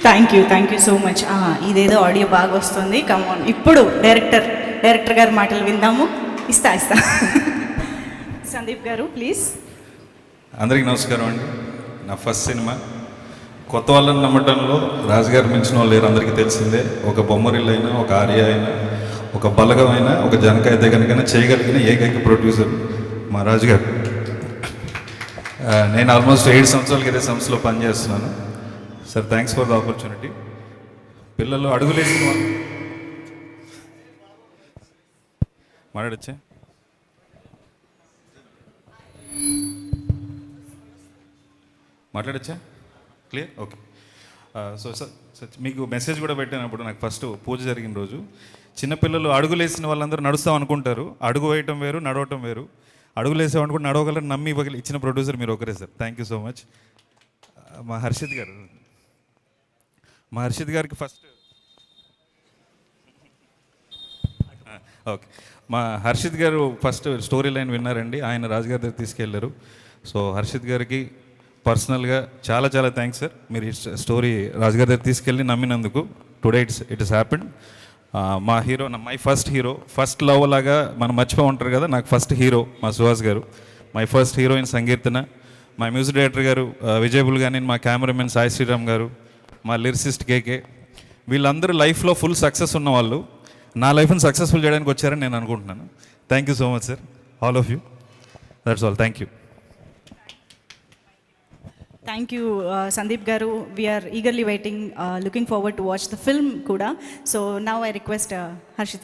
Thank you so much. ఇదేదో audio బాగా వస్తుంది. కమాన్, ఇప్పుడు డైరెక్టర్ గారి మాటలు విందాము. ఇస్తా సందీప్ గారు ప్లీజ్. అందరికీ నమస్కారం అండి. నా ఫస్ట్ సినిమా. కొత్త వాళ్ళని నమ్మటంలో రాజుగారు మించిన వాళ్ళు లేరు, అందరికీ తెలిసిందే. ఒక బొమ్మరిల్లు అయినా, ఒక ఆర్య అయినా, ఒక బలగం అయినా, ఒక జనకాయ దగ్గరకైనా చేయగలిగిన ఏకైక ప్రొడ్యూసర్ మా రాజుగారు. నేను ఆల్మోస్ట్ 7 సంవత్సరాలకి ఇదే సంస్థలో పనిచేస్తున్నాను. Sir, thanks for the opportunity. పిల్లలు అడుగులేసిన మాట్లాడచ్చా? మాట్లాడచ్చా? క్లియర్? ఓకే. సో సార్, మీకు మెసేజ్ కూడా పెట్టినప్పుడు నాకు ఫస్ట్ పూజ జరిగిన రోజు చిన్నపిల్లలు అడుగులేసిన వాళ్ళందరూ నడుస్తాం అనుకుంటారు. అడుగు వేయటం వేరు, నడవటం వేరు. అడుగులేసామని కూడా నడవగలరు, నమ్మి ఇవ్వగలి ఇచ్చిన ప్రొడ్యూసర్ మీరు ఒకరే sir. Thank you so much. మా హర్షిత్ గారికి ఫస్ట్ ఓకే. మా హర్షిత్ గారు ఫస్ట్ స్టోరీ లైన్ విన్నారండి, ఆయన రాజుగారి దగ్గర తీసుకెళ్లారు. సో హర్షిత్ గారికి పర్సనల్గా చాలా చాలా థ్యాంక్స్ సార్. మీరు ఈ స్టోరీ రాజుగారి దగ్గర తీసుకెళ్ళి నమ్మినందుకు. Today it is happened. మా hero, my first hero, first love లాగా మనం మర్చిపోయి ఉంటారు కదా, నాకు ఫస్ట్ హీరో మా సుహాస్ గారు. మై ఫస్ట్ హీరోయిన్ సంకీర్తన. మా మ్యూజిక్ డైరెక్టర్ గారు విజయబుల్ గాని, మా కెమెరామెన్ సాయి శ్రీరామ్ గారు, మా లిరిసిస్ట్ కేకే. వీళ్ళందరూ లైఫ్లో ఫుల్ సక్సెస్ ఉన్న వాళ్ళు నా లైఫ్ని సక్సెస్ఫుల్ చేయడానికి వచ్చారని నేను అనుకుంటున్నాను. Thank you so much sir, all of you. That's all. Thank you. Thank you Sandeep garu. We're eagerly waiting, looking forward to watch the film కూడా. So now I request Harshit